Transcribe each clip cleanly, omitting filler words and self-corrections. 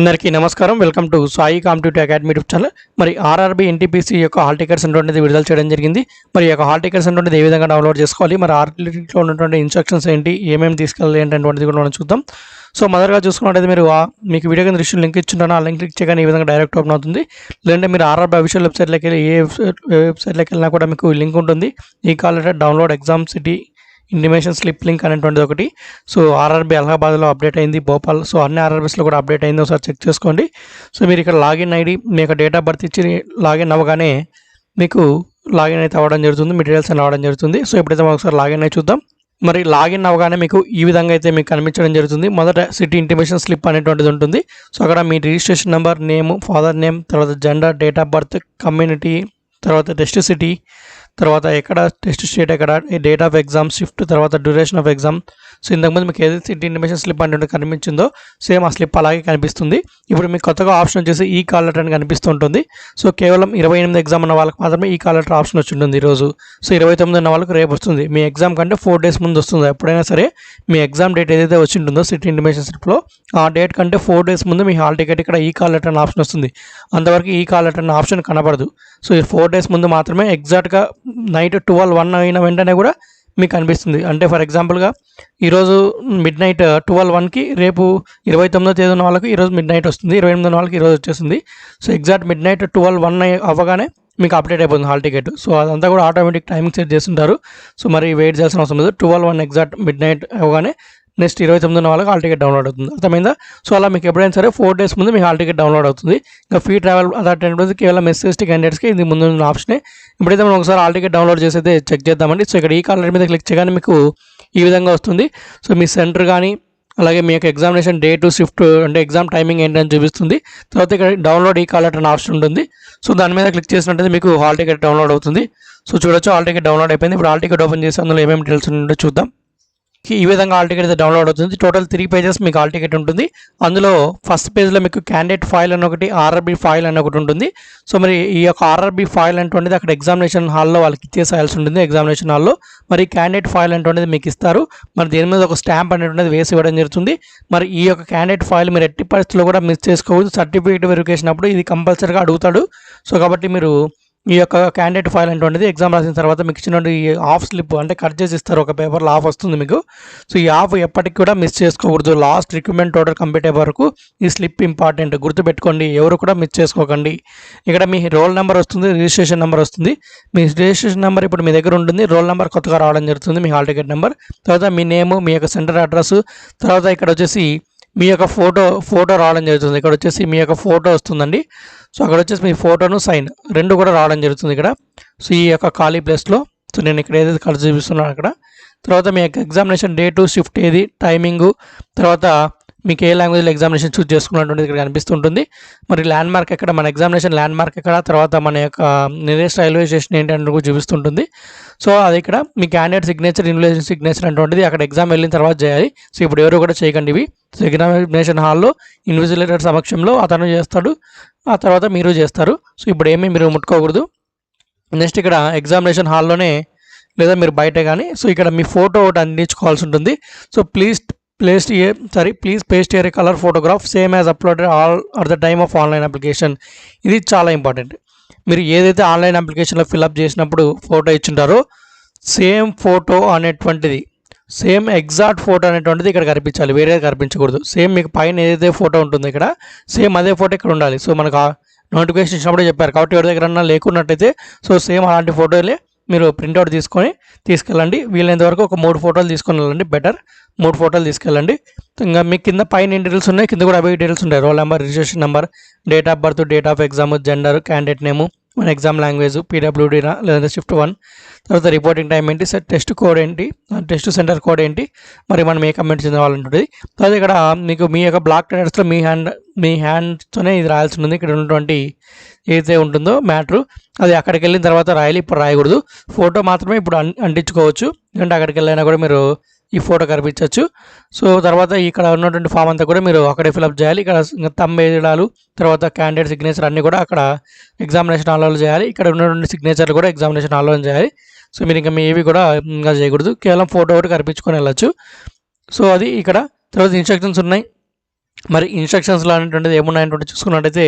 అందరికీ నమస్కారం. Welcome to Sai competitive academy YouTube channel. మరి ఆర్ఆర్బీ ఎన్టీపీసీ యొక్క హాల్ టికెట్స్ అనేటువంటిది విడుదల చేయడం జరిగింది. మరి ఈ యొక్క హాల్ టికెట్స్ అనేటువంటిది ఏ విధంగా డౌన్లోడ్ చేసుకోవాలి, మరి ఆర్టీలో ఉన్నటువంటి ఇన్స్ట్రక్షన్స్ ఏంటి, ఏమేమి తీసుకెళ్ళాలి అనేటువంటిది కూడా మనం చూద్దాం. సో మొదటగా చూసుకున్నట్టయితే మీరు మీకు వీడియో కింద దృష్టి లింక్ ఇచ్చుంటాను, ఆ లింక్ క్లిక్ చేయగానే ఈ విధంగా డైరెక్ట్ ఓపెన్ అవుతుంది. లేదంటే మీరు ఆర్ఆర్బీ అఫీషియల్ వెబ్సైట్లోకి వెళ్ళి ఏ వెబ్సైట్లోకి వెళ్ళినా కూడా మీకు లింక్ ఉంటుంది. ఈ call letter download exam city intimation slip link అనేటువంటిది ఒకటి. సో ఆర్ఆర్బీ అలహాబాద్లో అప్డేట్ అయింది, భోపాల్, సో అన్ని ఆర్ఆర్బీస్లో కూడా అప్డేట్ అయింది, ఒకసారి చెక్ చేసుకోండి. సో మీరు ఇక్కడ లాగిన్ ఐడి మీ యొక్క డేట్ ఆఫ్ బర్త్ ఇచ్చి లాగిన్ అవ్వగానే మీకు లాగిన్ అయితే అవ్వడం జరుగుతుంది, మీ డీటెయిల్స్ అని అవ్వడం జరుగుతుంది. సో ఇప్పుడైతే మనం ఒకసారి లాగిన్ అయి చూద్దాం. మరి లాగిన్ అవ్వగానే మీకు ఈ విధంగా అయితే మీకు కనిపించడం జరుగుతుంది. మొదట సిటీ ఇంటిమేషన్ స్లిప్ అనేటువంటిది ఉంటుంది. సో అక్కడ మీ registration number, name, father name, తర్వాత gender, date of birth, community, తర్వాత టెస్ట్ సిటీ, తర్వాత ఎక్కడ టెస్ట్ స్టేట్, ఎక్కడ డేట్ ఆఫ్ ఎగ్జామ్, షిఫ్ట్, తర్వాత డ్యూరేషన్ ఆఫ్ ఎగ్జామ్. సో ఇంతకుముందు మీకు ఏదైతే సిటీ ఇంటిమేషన్ స్లిప్ అంటే కనిపించిందో సేమ్ ఆ స్లిప్ అలాగే కనిపిస్తుంది. ఇప్పుడు మీకు కొత్తగా ఆప్షన్ వచ్చేసి ఈ కాల్ లెటర్ అని కనిపిస్తుంటుంది. సో కేవలం 28 ఎగ్జామ్ ఉన్న వాళ్ళకి మాత్రమే ఈ కాల్ లెటర్ ఆప్షన్ వచ్చి ఉంటుంది ఈరోజు. సో 29 ఉన్న వాళ్ళకి రేపు వస్తుంది. మీ ఎగ్జామ్ కంటే 4 days ముందు వస్తుంది. ఎప్పుడైనా సరే మీ ఎగ్జామ్ డేట్ ఏదైతే వచ్చి ఉంటుందో సిటీ ఇంటిమేషన్ స్లిప్లో ఆ డేట్ కంటే 4 days ముందు మీ హాల్ టికెట్ ఇక్కడ ఈ కాల్ లెటర్ అనే ఆప్షన్ వస్తుంది. అంతవరకు ఈ కాల్ లెటర్ అనే ఆప్షన్ కనబడదు. సో ఈ 4 days ముందు మాత్రమే ఎగ్జాక్ట్గా నైట్ 12-1 అయిన వెంటనే కూడా మీకు అనిపిస్తుంది. అంటే ఫర్ ఎగ్జాంపుల్గా ఈరోజు మిడ్ నైట్ 12-1కి రేపు 29వ తేదీ ఉన్న వాళ్ళకి ఈరోజు మిడ్ నైట్ వస్తుంది, 28 ఉన్న వాళ్ళకి ఈరోజు వచ్చేస్తుంది. సో ఎగ్జాక్ట్ మిడ్ నైట్ 12-1 అవ్వగానే మీకు అప్డేట్ అయిపోతుంది హాల్ టికెట్. సో అదంతా కూడా ఆటోమేటిక్ టైమింగ్ సెట్ చేస్తుంటారు. సో మరి వెయిట్ చేయాల్సిన అవసరం లేదు. 12-1 ఎగ్జాక్ట్ మిడ్ నైట్ అవ్వగానే నెక్స్ట్ 29 ఉన్న వాళ్ళకి హాల్ టికెట్ డౌన్లోడ్ అవుతుంది. అర్థమైందా? సో అలా మీకు ఎప్పుడైనా సరే 4 days ముందు మీ హాల్ టికెట్ డౌన్లోడ్ అవుతుంది. ఇంకా ఫ్రీ ట్రావెల్ అథారిటీ కేవలం ఎస్సీ క్యాండిడేట్స్కి ఇది ముందు ఉన్న ఆప్షనే. ఇప్పుడైతే మనం ఒకసారి హాల్ టికెట్ డౌన్లోడ్ చేసి అయితే చెక్ చేద్దామండి. సో ఇక్కడ ఈ కాల్ లెటర్ మీద క్లిక్ చేయగానే మీకు ఈ విధంగా వస్తుంది. సో మీ సెంటర్ కానీ అలాగే మీ యొక్క ఎగ్జామినేషన్ డేటు, షిఫ్ట్, అంటే ఎగ్జామ్ టైమింగ్ ఏంటని చూపిస్తుంది. తర్వాత ఇక్కడ డౌన్లోడ్ ఈ కాల్ లెటర్ అనే ఆప్షన్ ఉంటుంది. సో దాని మీద క్లిక్ చేసినట్టయితే మీకు హాల్ టికెట్ డౌన్లోడ్ అవుతుంది. సో చూడొచ్చు హాల్ టికెట్ డౌన్లోడ్ అయిపోయింది. ఇప్పుడు హాల్ టికెట్ ఓపెన్ చేసి అందులో ఏమేమి డీటెయిల్స్ ఉంటుందో చూద్దాం. ఈ విధంగా హాల్ టికెట్ అయితే డౌన్లోడ్ అవుతుంది. టోటల్ 3 pages మీకు హాల్ టికెట్ ఉంటుంది. అందులో ఫస్ట్ పేజ్లో మీకు క్యాండిడేట్ ఫైల్ అని ఒకటి, ఆర్ఆర్బీ ఫైల్ అని ఒకటి ఉంటుంది. సో మరి ఈ యొక్క ఆర్ఆర్బీ ఫైల్ అనేటువంటిది అక్కడ ఎగ్జామినేషన్ హాల్లో వాళ్ళకి ఇచ్చేసేయాల్సి ఉంటుంది. ఎగ్జామినేషన్ హాల్లో మరి క్యాండిడేట్ ఫైల్ అనేటువంటిది మీకు ఇస్తారు. మరి దీని మీద ఒక స్టాంప్ అనేటువంటిది వేసి ఇవ్వడం జరుగుతుంది. మరి ఈ యొక్క క్యాండిడేట్ ఫైల్ మీరు ఎట్టి పరిస్థితుల్లో కూడా మిస్ చేసుకోవద్దు. సర్టిఫికేట్ వెరిఫికేషన్ అప్పుడు ఇది కంపల్సరీగా అడుగుతాడు. సో కాబట్టి మీరు ఈ యొక్క క్యాండిడేట్ ఫైల్ అనేటువంటిది ఎగ్జామ్ రాసిన తర్వాత మీకు ఇచ్చినటువంటి ఆఫ్ స్లిప్ అంటే కట్ చేసి ఇస్తారు, ఒక పేపర్లో ఆఫ్ వస్తుంది మీకు. సో ఈ ఆఫ్ ఎప్పటికి కూడా మిస్ చేసుకోకూడదు. లాస్ట్ రిక్రూట్మెంట్ టోటల్ కంప్లీట్ అయ్యే వరకు ఈ స్లిప్ ఇంపార్టెంట్, గుర్తుపెట్టుకోండి, ఎవరు కూడా మిస్ చేసుకోకండి. ఇక్కడ మీ రోల్ నెంబర్ వస్తుంది, రిజిస్ట్రేషన్ నెంబర్ వస్తుంది. మీ రిజిస్ట్రేషన్ నెంబర్ ఇప్పుడు మీ దగ్గర ఉంటుంది, రోల్ నెంబర్ కొత్తగా రావడం జరుగుతుంది, మీ హాల్ టికెట్ నెంబర్, తర్వాత మీ నేము, మీ యొక్క సెంటర్ అడ్రస్, తర్వాత ఇక్కడ వచ్చేసి మీ యొక్క ఫోటో రావడం జరుగుతుంది. ఇక్కడ వచ్చేసి మీ యొక్క ఫోటో వస్తుందండి. సో అక్కడ వచ్చేసి మీ ఫోటోను సైన్ రెండు కూడా రావడం జరుగుతుంది ఇక్కడ. సో ఈ యొక్క ఖాళీ ప్లేస్లో. సో నేను ఇక్కడ ఏదైతే ఖర్చు చూపిస్తున్నాను అక్కడ. తర్వాత మీ యొక్క ఎగ్జామినేషన్ డేటు, షిఫ్ట్ ఏది, టైమింగు, తర్వాత మీకు ఏ లాంగ్వేజ్లో ఎగ్జామినేషన్ చూస్ చేసుకున్నటువంటిది ఇక్కడ కనిపిస్తుంటుంది. మరి ల్యాండ్ మార్క్ ఎక్కడ, మన ఎగ్జామినేషన్ ల్యాండ్ మార్క్ ఎక్కడ, తర్వాత మన యొక్క నియరెస్ట్ రైల్వే స్టేషన్ ఏంటి అని కూడా చూపిస్తుంటుంది. సో అది ఇక్కడ మీ క్యాండిడేట్ సిగ్నేచర్, ఇన్విజిలేషన్ సిగ్నేచర్ అనేటువంటిది అక్కడ ఎగ్జామ్ వెళ్ళిన తర్వాత చేయాలి. సో ఇప్పుడు ఎవరు కూడా చేయకండి ఇవి. సో ఎగ్జామినేషన్ హాల్లో ఇన్విజిలేటర్ సమక్షంలో అతను చేస్తాడు, ఆ తర్వాత మీరు చేస్తారు. సో ఇప్పుడు ఏమీ మీరు ముట్టుకోకూడదు. నెక్స్ట్ ఇక్కడ ఎగ్జామినేషన్ హాల్లోనే లేదా మీరు బయటే కానీ సో ఇక్కడ మీ ఫోటో ఒకటి అందించుకోవాల్సి ఉంటుంది. So please paste a colour photograph same as uploaded all at the time of online application. ఇది చాలా ఇంపార్టెంట్. మీరు ఏదైతే ఆన్లైన్ అప్లికేషన్లో ఫిల్అప్ చేసినప్పుడు ఫోటో ఇచ్చింటారో సేమ్ ఫోటో అనేటువంటిది, సేమ్ ఎగ్జాక్ట్ ఫోటో అనేటువంటిది ఇక్కడ కనిపించాలి, వేరే కనిపించకూడదు. సేమ్ మీకు పైన ఏదైతే ఫోటో ఉంటుందో ఇక్కడ సేమ్ అదే ఫోటో ఇక్కడ ఉండాలి. సో మనకు నోటిఫికేషన్ ఇచ్చినప్పుడు చెప్పారు కాబట్టి ఎవరి దగ్గర లేకున్నట్టయితే సో సేమ్ అలాంటి ఫోటోలే మీరు ప్రింట్అవుట్ తీసుకెళ్ళండి. వీలైనంత వరకు ఒక 3 ఫోటోలు తీసుకొని వెళ్ళండి, బెటర్ 3 ఫోటోలు తీసుకెళ్ళండి. ఇంకా మీకు కింద పైన ఎన్ని డీటెయిల్స్ ఉన్నాయి, కింద కూడా అవే డీటెయిల్స్ ఉంటాయి. Roll number, registration number, date of birth, date of exam, gender, candidate నేము, మన ఎగ్జామ్ లాంగ్వేజ్, పీడబ్ల్యూడీనా లేదంటే షిఫ్ట్ 1, తర్వాత రిపోర్టింగ్ టైం ఏంటి, టెస్ట్ కోడ్ ఏంటి, టెస్ట్ సెంటర్ కోడ్ ఏంటి, మరి మనం ఏ కమెంట్ చెందిన వాళ్ళు ఉంటుంది. తర్వాత ఇక్కడ మీకు మీ యొక్క బ్లాక్ లెటర్స్లో మీ హ్యాండ్స్తోనే ఇది రాయాల్సి ఉంటుంది. ఇక్కడ ఉన్నటువంటి ఏదైతే ఉంటుందో మ్యాటర్ అది అక్కడికి వెళ్ళిన తర్వాత రాయాలి, ఇప్పుడు రాయకూడదు. ఫోటో మాత్రమే ఇప్పుడు అంటించుకోవచ్చు, ఎందుకంటే అక్కడికి వెళ్ళినా కూడా మీరు ఈ ఫోటో కనిపించవచ్చు. సో తర్వాత ఇక్కడ ఉన్నటువంటి ఫామ్ అంతా కూడా మీరు అక్కడే ఫిల్అప్ చేయాలి. ఇక్కడ థంబ్ వేయడాలు, తర్వాత క్యాండిడేట్ సిగ్నేచర్ అన్నీ కూడా అక్కడ ఎగ్జామినేషన్ హాల్లో చేయాలి. ఇక్కడ ఉన్నటువంటి సిగ్నేచర్లు కూడా ఎగ్జామినేషన్ హాల్లో చేయాలి. సో మీరు ఇంకా మీ ఏవి కూడా ఇంకా చేయకూడదు, కేవలం ఫోటో ఒకటి కనిపించుకొని వెళ్ళచ్చు. సో అది ఇక్కడ. తర్వాత ఇన్స్ట్రక్షన్స్ ఉన్నాయి. మరి ఇన్స్ట్రక్షన్స్లో అనేటువంటిది ఏమున్నాయంటే చూసుకున్నట్టయితే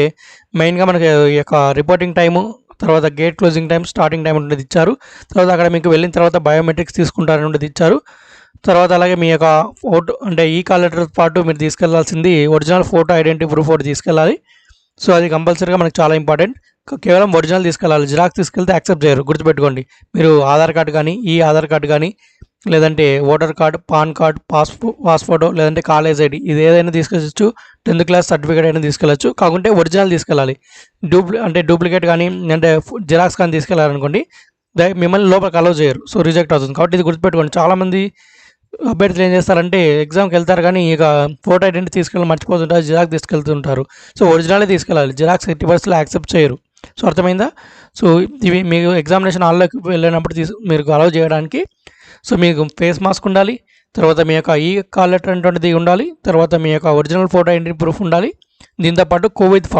మెయిన్గా మనకి ఈ యొక్క రిపోర్టింగ్ టైము, తర్వాత gate closing time, starting time అనేది ఇచ్చారు. తర్వాత అక్కడ మీకు వెళ్ళిన తర్వాత బయోమెట్రిక్స్ తీసుకుంటారనేది ఇచ్చారు. తర్వాత అలాగే మీ యొక్క ఫోటో అంటే ఈ కాల్ లెటర్తో పాటు మీరు తీసుకెళ్లాల్సింది ఒరిజినల్ ఫోటో ఐడెంటిటీ ప్రూఫ్ ఒకటి తీసుకెళ్ళాలి. సో అది కంపల్సరీగా మనకు చాలా ఇంపార్టెంట్. కేవలం ఒరిజినల్ తీసుకెళ్ళాలి, జిరాక్స్ తీసుకెళ్తే యాక్సెప్ట్ చేయరు, గుర్తుపెట్టుకోండి. మీరు ఆధార్ కార్డు కానీ, ఈ ఆధార్ కార్డు కానీ, లేదంటే voter card, pan card, passport, లేదంటే కాలేజ్ ఐడి, ఇది ఏదైనా తీసుకెళ్ళచ్చు. 10th క్లాస్ సర్టిఫికేట్ అయినా తీసుకెళ్ళచ్చు, కాకుంటే ఒరిజినల్ తీసుకెళ్ళాలి. డూప్లికేట్ కానీ అంటే జిరాక్స్ కానీ తీసుకెళ్ళాలనుకోండి మిమ్మల్ని లోపలికి అలౌ చేయరు, సో రిజెక్ట్ అవుతుంది. కాబట్టి ఇది గుర్తుపెట్టుకోండి. చాలామంది అభ్యర్థులు ఏం చేస్తారంటే ఎగ్జామ్కి వెళ్తారు కానీ ఇక ఫోటో ఐడెంటిటీ తీసుకెళ్ళి మర్చిపోతుంటారు, జిరాక్స్ తీసుకెళ్తుంటారు. సో ఒరిజినలే తీసుకెళ్ళాలి, జిరాక్స్ 80% యాక్సెప్ట్ చేయరు. సో అర్థమైందా? సో ఇవి మీకు ఎగ్జామినేషన్ హాల్లోకి వెళ్ళినప్పుడు మీరు అలౌ చేయడానికి. సో మీకు ఫేస్ మాస్క్ ఉండాలి, తర్వాత మీ యొక్క ఈ కాల్ లెటర్ అనేటువంటిది ఉండాలి, తర్వాత మీ యొక్క ఒరిజినల్ ఫోటో ఐడెంటిటీ ప్రూఫ్ ఉండాలి. దీంతోపాటు కోవిడ్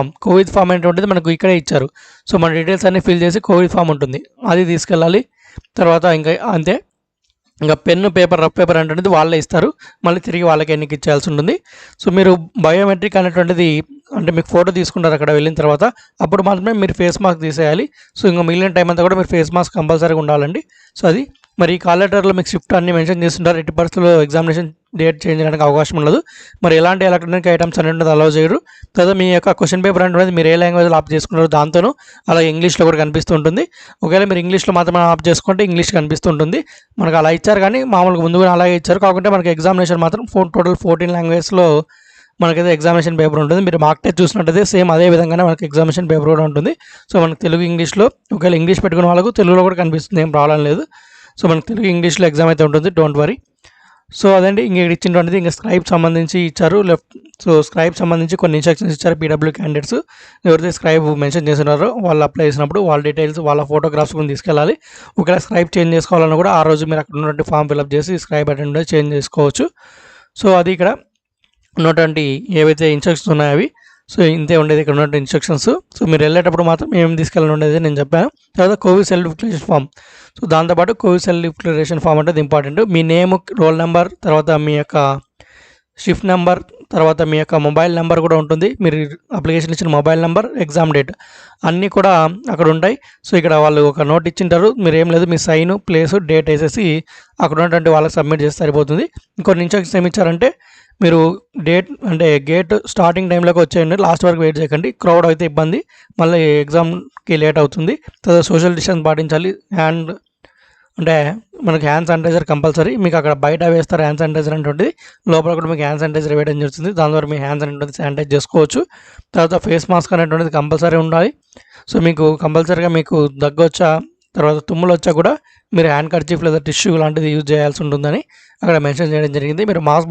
ఫామ్ అనేటువంటిది మనకు ఇక్కడే ఇచ్చారు. సో మన డీటెయిల్స్ అన్నీ ఫిల్ చేసి కోవిడ్ ఫామ్ ఉంటుంది, అది తీసుకెళ్ళాలి. తర్వాత ఇంకా అంతే, ఇంకా పెన్ను, పేపర్, రఫ్ పేపర్ అనేటువంటిది వాళ్ళే ఇస్తారు, మళ్ళీ తిరిగి వాళ్ళకి ఎన్నికి ఇచ్చేయాల్సి ఉంటుంది. సో మీరు బయోమెట్రిక్ అనేటువంటిది అంటే మీకు ఫోటో తీసుకుంటారు అక్కడ వెళ్ళిన తర్వాత, అప్పుడు మాత్రమే మీరు ఫేస్ మాస్క్ తీసేయాలి. సో ఇంకా మిగిలిన టైం అంతా కూడా మీరు ఫేస్ మాస్క్ కంపల్సరీగా ఉండాలండి. సో అది మరి ఈ కాల్ లెటర్లో మీకు షిఫ్ట్ అన్ని మెన్షన్ చేస్తుంటారు. 80% ఎగ్జామినేషన్ డేట్ చేంజ్ చేయడానికి అవకాశం ఉండదు. మరి ఎలాంటి ఎలక్ట్రానిక్ ఐటమ్స్ అనేవి అలౌ చేయరు. తర్వాత మీ యొక్క క్వశ్చన్ పేపర్ అనేది మీరు ఏ లాంగ్వేజ్లో ఆప్ చేసుకున్నారో దాంతోనూ అలాగే ఇంగ్లీష్లో కూడా కనిపిస్తూ ఉంటుంది. ఒకవేళ మీరు ఇంగ్లీష్లో మాత్రమే ఆప్ చేసుకుంటే ఇంగ్లీష్ కనిపిస్తుంటుంది. మనకు అలా ఇచ్చారు కానీ మామూలుగా ముందుగా అలాగే ఇచ్చారు, కాకుంటే మనకి ఎగ్జామినేషన్ మాత్రం టోటల్ 14 లాంగ్వేజ్లో మనకైతే ఎగ్జామినేషన్ పేపర్ ఉంటుంది. మీరు మార్క్ టెస్ట్ చూసినట్టయితే సేమ్ అదే విధంగానే మనకి ఎగ్జామినేషన్ పేపర్ కూడా ఉంటుంది. సో మనకు తెలుగు, ఇంగ్లీష్లో, ఒకవేళ ఇంగ్లీష్ పెట్టుకున్న వాళ్ళకు తెలుగులో కూడా కనిపిస్తుంది, ఏం ప్రాబ్లం లేదు. సో మనకు తెలుగు, ఇంగ్లీష్లో ఎగ్జామ్ అయితే ఉంటుంది, డోంట్ వరీ. సో అదండి ఇంక ఇచ్చినటువంటిది. ఇంకా స్క్రైబ్ సంబంధించి ఇచ్చారు స్క్రైబ్ సంబంధించి కొన్ని ఇన్స్ట్రక్షన్స్ ఇచ్చారు. పీడబ్ల్యూ క్యాండిడేట్స్ ఎవరైతే స్క్రైబ్ మెన్షన్ చేస్తున్నారో వాళ్ళు అప్లై చేసినప్పుడు వాళ్ళ డీటెయిల్స్, వాళ్ళ ఫోటోగ్రాఫ్స్ కూడా తీసుకెళ్ళాలి. ఒకవేళ స్క్రైబ్ చేంజ్ చేసుకోవాలన్నా కూడా ఆ రోజు మీరు అక్కడ ఉన్నటువంటి ఫామ్ ఫిల్అప్ చేసి స్క్రైబ్ అటెండ్ చేంజ్ చేసుకోవచ్చు. సో అది ఇక్కడ ఉన్నటువంటి ఏవైతే ఇన్స్ట్రక్షన్స్ ఉన్నాయో అవి. సో ఇంతే ఉండేది ఇక్కడ ఉన్నటువంటి ఇన్స్ట్రక్షన్స్. సో మీరు వెళ్ళేటప్పుడు మాత్రం ఏమేమి తీసుకెళ్ళాలి ఉండేది నేను చెప్పాను. తర్వాత covid self declaration form. So దాంతోపాటు కోవిడ్ సెల్ఫ్ డిక్లరేషన్ ఫామ్ అంటే ఇంపార్టెంట్. మీ నేమ్, రోల్ నెంబర్, తర్వాత మీ యొక్క షిఫ్ట్ నెంబర్, తర్వాత మీ యొక్క మొబైల్ నెంబర్ కూడా ఉంటుంది. మీరు అప్లికేషన్ ఇచ్చిన మొబైల్ నెంబర్, ఎగ్జామ్ డేట్ అన్నీ కూడా అక్కడ ఉంటాయి. సో ఇక్కడ వాళ్ళు ఒక నోట్ ఇచ్చింటారు, మీరు ఏం లేదు మీ సైన్, ప్లేసు, డేట్ వేసేసి అక్కడ ఉన్నటువంటి వాళ్ళకి సబ్మిట్ చేస్తే సరిపోతుంది. ఇంకొన్ని ఇన్స్ట్రక్షన్స్ ఏమి ఇచ్చారంటే మీరు గేట్ స్టార్టింగ్ టైంలోకి వచ్చేయండి, లాస్ట్ వరకు వెయిట్ చేయకండి, క్రౌడ్ అయితే ఇబ్బంది, మళ్ళీ ఎగ్జామ్కి లేట్ అవుతుంది. తర్వాత సోషల్ డిస్టెన్స్ పాటించాలి. మనకి హ్యాండ్ శానిటైజర్ కంపల్సరీ, మీకు అక్కడ బయట వేస్తారు హ్యాండ్ శానిటైజర్ అనేటువంటిది, లోపల కూడా మీకు హ్యాండ్ శానిటైజర్ వేయడం జరుగుతుంది, దాని ద్వారా మీ హ్యాండ్స్ అనేటువంటిది శానిటైజ్ చేసుకోవచ్చు. తర్వాత ఫేస్ మాస్క్ అనేటువంటిది కంపల్సరీ ఉండాలి. సో మీకు కంపల్సరీగా మీకు దగ్గొచ్చా, తర్వాత తుమ్ములు వచ్చా కూడా మీరు హ్యాండ్ కర్చీఫ్ లేదా టిష్యూ లాంటిది యూజ్ చేయాల్సి ఉంటుందని అక్కడ మెన్షన్ చేయడం జరిగింది. మీరు మాస్క్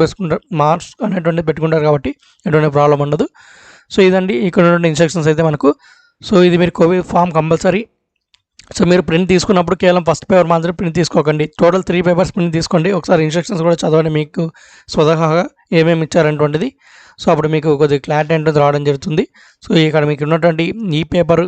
అనేటువంటిది పెట్టుకుంటారు కాబట్టి ఎటువంటి ప్రాబ్లం ఉండదు. సో ఇదండి ఇక్కడ ఉన్నటువంటి ఇన్స్ట్రక్షన్స్ అయితే మనకు. సో ఇది మీరు కోవిడ్ ఫామ్ కంపల్సరీ. సో మీరు ప్రింట్ తీసుకున్నప్పుడు కేవలం ఫస్ట్ పేపర్ మాత్రమే ప్రింట్ తీసుకోకండి, టోటల్ 3 పేపర్స్ ప్రింట్ తీసుకోండి. ఒకసారి ఇన్స్ట్రక్షన్స్ కూడా చదవండి, మీకు స్వతహాగా ఏమేమి ఇచ్చారనేటువంటిది. సో అప్పుడు మీకు కొద్దిగా క్లారిటీ అనేది రావడం జరుగుతుంది. సో ఇక్కడ మీకు ఉన్నటువంటి ఈ పేపర్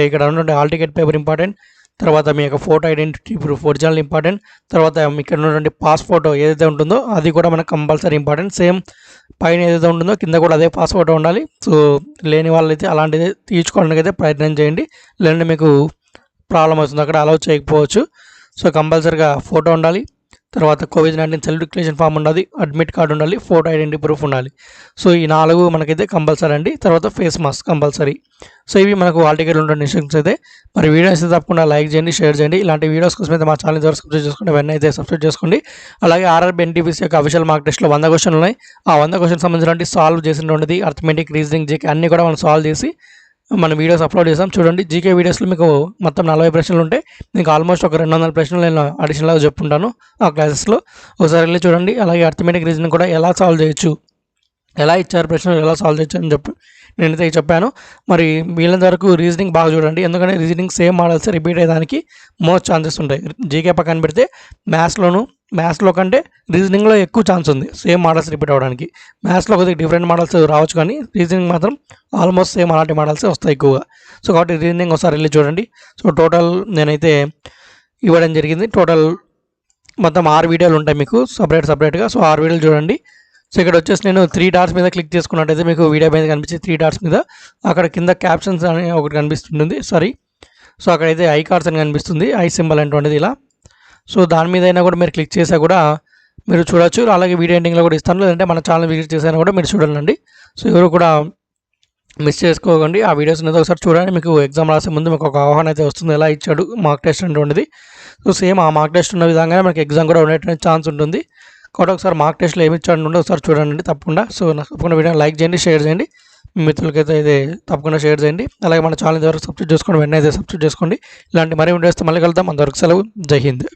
ఇక్కడ ఉన్నటువంటి హాల్ టికెట్ పేపర్ ఇంపార్టెంట్. తర్వాత మీ యొక్క photo identity proof original important. తర్వాత మీకు ఉన్నటువంటి పాస్ ఫోటో ఏదైతే ఉంటుందో అది కూడా మనకు కంపల్సరీ ఇంపార్టెంట్. సేమ్ పైన ఏదైతే ఉంటుందో కింద కూడా అదే పాస్ ఫోటో ఉండాలి. సో లేని వాళ్ళైతే అలాంటిది తీర్చుకోవడానికి అయితే ప్రయత్నం చేయండి, లేదంటే మీకు ప్రాబ్లం అవుతుంది, అక్కడ అలౌ చేయకపోవచ్చు. సో కంపల్సరీగా ఫోటో ఉండాలి, తర్వాత కోవిడ్-19 సెల్ఫ్ డిక్లరేషన్ ఫామ్ ఉండాలి, అడ్మిట్ కార్డు ఉండాలి, ఫోటో ఐడెంటిటీ ప్రూఫ్ ఉండాలి. సో ఈ 4 మనకైతే కంపల్సరీ అండి. తర్వాత ఫేస్ మాస్క్ కంపల్సరీ. సో ఇవి మనకు హాల్ టికెట్లు ఉండే ఇన్స్ట్రక్షన్స్ అయితే. మరి వీడియో అయితే తప్పకుండా లైక్ చేయండి, షేర్ చేయండి. ఇలాంటి వీడియోస్ కోసం అయితే మా ఛానల్ ద్వారా సబ్స్క్రైబ్ చేసుకోండి, వెంటనే అయితే సబ్స్క్రైబ్ చేసుకోండి. అలాగే ఆర్ఆర్బీ ఎన్టీపీసీ యొక్క అఫీషియల్ మార్క్ టెస్ట్లో 100 క్వశ్చన్లు ఉన్నాయి. ఆ 100 క్వశ్చన్ సంబంధించినటువంటి సాల్వ్ చేసినటువంటిది అర్థమెటిక్, రీజనింగ్, జీకే అన్నీ కూడా మనం సాల్వ్ చేసి మన వీడియోస్ అప్లోడ్ చేసాం. చూడండి, జీకే వీడియోస్లో మీకు మొత్తం 40 ప్రశ్నలు ఉంటాయి. మీకు ఆల్మోస్ట్ ఒక 200 ప్రశ్నలు నేను అడిషనల్గా చెప్పుకుంటాను ఆ క్లాసెస్లో, ఒకసారి వెళ్ళి చూడండి. అలాగే అర్థమెటిక్, రీజనింగ్ కూడా ఎలా సాల్వ్ చేయొచ్చు, ఎలా ఇచ్చారు ప్రశ్నలు, ఎలా సాల్వ్ చేయొచ్చు అని నేనైతే చెప్పాను. మరి వీళ్ళంత వరకు రీజనింగ్ బాగా చూడండి, ఎందుకంటే రీజనింగ్ సేమ్ మోడల్స్ రిపీట్ అయ్యేదానికి మోస్ట్ ఛాన్సెస్ ఉంటాయి. జీకే పక్కన పెడితే మ్యాథ్స్లో కంటే రీజనింగ్లో ఎక్కువ ఛాన్స్ ఉంది సేమ్ మోడల్స్ రిపీట్ అవ్వడానికి. మ్యాథ్స్లో కొద్దిగా డిఫరెంట్ మోడల్స్ రావచ్చు, కానీ రీజనింగ్ మాత్రం ఆల్మోస్ట్ సేమ్ అలాంటి మోడల్స్ వస్తాయి ఎక్కువగా. సో కాబట్టి రీజనింగ్ ఒకసారి వెళ్ళి చూడండి. సో టోటల్ నేనైతే ఇవ్వడం జరిగింది. టోటల్ మొత్తం 6 వీడియోలు ఉంటాయి మీకు సపరేట్గా. సో 6 వీడియోలు చూడండి. సో ఇక్కడ వచ్చేసి నేను 3 డాట్స్ మీద క్లిక్ చేసుకున్నట్టయితే మీకు వీడియో మీద కనిపించే 3 డాట్స్ మీద అక్కడ కింద క్యాప్షన్స్ అని ఒకటి కనిపిస్తుంది. సో అక్కడైతే ఐ కార్డ్స్ అని కనిపిస్తుంది, ఐ సింబల్ అటువంటిది ఇలా. సో దాని మీద అయినా కూడా మీరు క్లిక్ చేసా కూడా మీరు చూడొచ్చు. అలాగే వీడియో ఎండింగ్లో కూడా ఇస్తాను, లేదంటే మన ఛానల్ విజిట్ చేసినా కూడా మీరు చూడాలండి. సో ఎవరు కూడా మిస్ చేసుకోకండి. ఆ వీడియోస్ అనేది ఒకసారి చూడండి. మీకు ఎగ్జామ్ రాసే ముందు మీకు ఒక ఆహ్వానం అయితే వస్తుంది, ఎలా ఇచ్చాడు మార్క్ టెస్ట్ అటువంటిది. సో సేమ్ ఆ మార్క్ టెస్ట్ ఉన్న విధంగానే మనకి ఎగ్జామ్ కూడా ఉండేటువంటి ఛాన్స్ ఉంటుంది. కాబట్టి ఒకసారి మార్క్ టెస్ట్లో ఏమి ఇచ్చాడు ఒకసారి చూడండి తప్పకుండా. సో తప్పకుండా వీడియోని లైక్ చేయండి, షేర్ చేయండి, మీ మిత్రులకైతే ఇది తప్పకుండా షేర్ చేయండి. అలాగే మన ఛానల్ ద్వారా సబ్స్క్రైబ్ చేసుకోండి, వెంటనే అయితే సబ్స్క్రైబ్ చేసుకోండి. ఇలాంటి మరీ వీడియోస్తో మళ్ళీ కలుద్దాం. అంతవరకు సెలవు, జై హింద్.